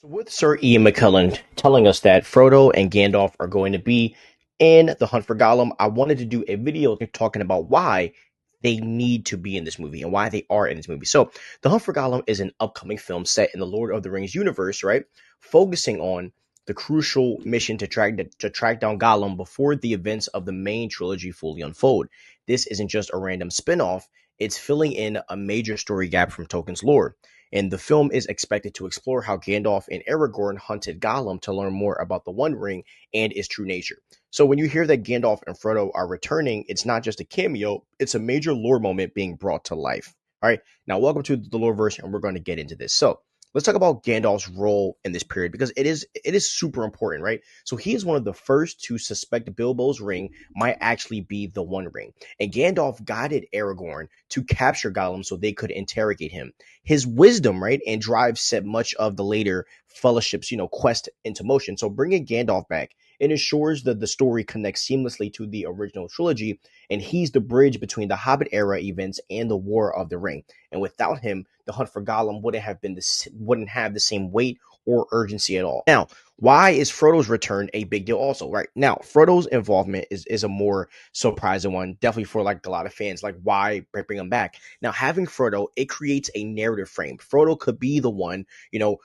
So with Sir Ian McKellen telling us that Frodo and Gandalf are going to be in The Hunt for Gollum, I wanted to do a video talking about why they need to be in this movie and why they are in this movie. So, The Hunt for Gollum is an upcoming film set in the Lord of the Rings universe, right? Focusing on the crucial mission to track down Gollum before the events of the main trilogy fully unfold. This isn't just a random spin-off, it's filling in a major story gap from Tolkien's lore. And the film is expected to explore how Gandalf and Aragorn hunted Gollum to learn more about the One Ring and its true nature. So when you hear that Gandalf and Frodo are returning, it's not just a cameo, it's a major lore moment being brought to life. All right, now welcome to the Loreverse, and we're going to get into this. So let's talk about Gandalf's role in this period because it is super important, right? So he is one of the first to suspect Bilbo's ring might actually be the One Ring, and Gandalf guided Aragorn to capture Gollum so they could interrogate him. His wisdom, right, and drive set much of the later Fellowship's quest into motion. So bringing Gandalf back, it ensures that the story connects seamlessly to the original trilogy, and he's the bridge between the Hobbit era events and the War of the Ring. And without him, the hunt for Gollum wouldn't have the same weight or urgency at all. Now, why is Frodo's return a big deal also, right? Now, Frodo's involvement is a more surprising one, definitely for like a lot of fans. Like, why bring him back? Now, having Frodo, it creates a narrative frame. Frodo could be the one,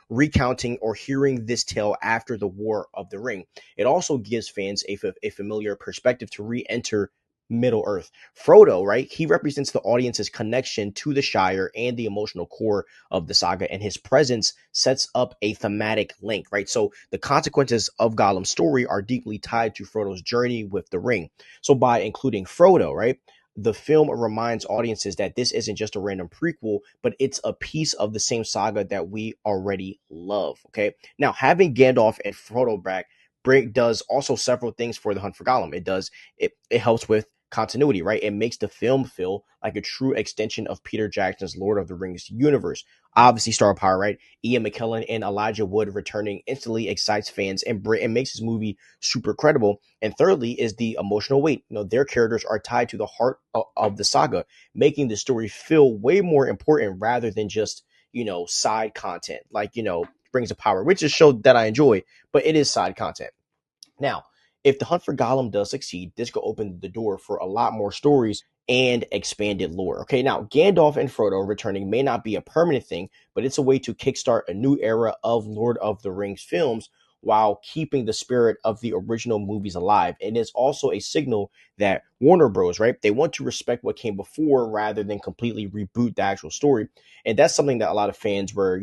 recounting or hearing this tale after the War of the Ring. It also gives fans a familiar perspective to re-enter Middle Earth. Frodo, right? He represents the audience's connection to the Shire and the emotional core of the saga, and his presence sets up a thematic link, right? So the consequences of Gollum's story are deeply tied to Frodo's journey with the ring. So by including Frodo, right? The film reminds audiences that this isn't just a random prequel, but it's a piece of the same saga that we already love. Okay. Now, having Gandalf and Frodo back does also several things for the Hunt for Gollum. It helps with continuity, right? It makes the film feel like a true extension of Peter Jackson's Lord of the Rings universe. Obviously, star power, right? Ian McKellen and Elijah Wood returning instantly excites fans and makes this movie super credible. And thirdly, is the emotional weight. Their characters are tied to the heart of the saga, making the story feel way more important rather than just side content. Like Rings of Power, which is a show that I enjoy, but it is side content. Now, if the hunt for Gollum does succeed, this could open the door for a lot more stories and expanded lore. Okay, now Gandalf and Frodo returning may not be a permanent thing, but it's a way to kickstart a new era of Lord of the Rings films while keeping the spirit of the original movies alive. And it's also a signal that Warner Bros., right? They want to respect what came before rather than completely reboot the actual story. And that's something that a lot of fans were,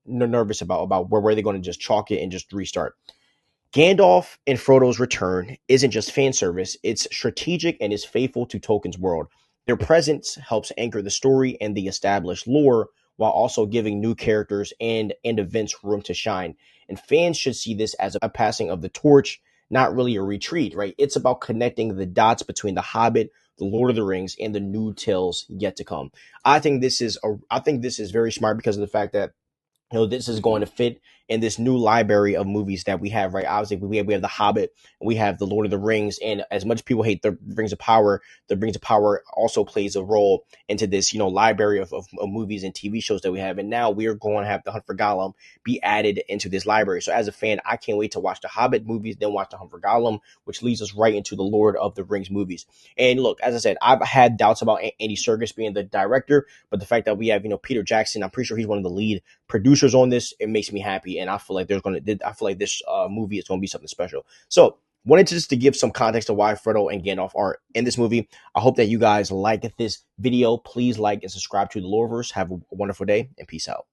nervous about where they're going to just chalk it and just restart. Gandalf and Frodo's return isn't just fan service, it's strategic and is faithful to Tolkien's world. Their presence helps anchor the story and the established lore while also giving new characters and events room to shine. And fans should see this as a passing of the torch, not really a retreat, right? It's about connecting the dots between The Hobbit, The Lord of the Rings, and the new tales yet to come. I think this is very smart because of the fact that this is going to fit in this new library of movies that we have, right? Obviously, we have The Hobbit, and we have The Lord of the Rings, and as much people hate the Rings of Power, the Rings of Power also plays a role into this, library of movies and TV shows that we have. And now we are going to have The Hunt for Gollum be added into this library. So as a fan, I can't wait to watch The Hobbit movies, then watch The Hunt for Gollum, which leads us right into the Lord of the Rings movies. And look, as I said, I've had doubts about Andy Serkis being the director, but the fact that we have, Peter Jackson, I'm pretty sure he's one of the lead producers on this, it makes me happy, and I feel like this movie is going to be something special. So wanted just to give some context to why Frodo and Gandalf are in this movie. I hope that you guys like this video. Please like and subscribe to the Loreverse. Have a wonderful day and peace out.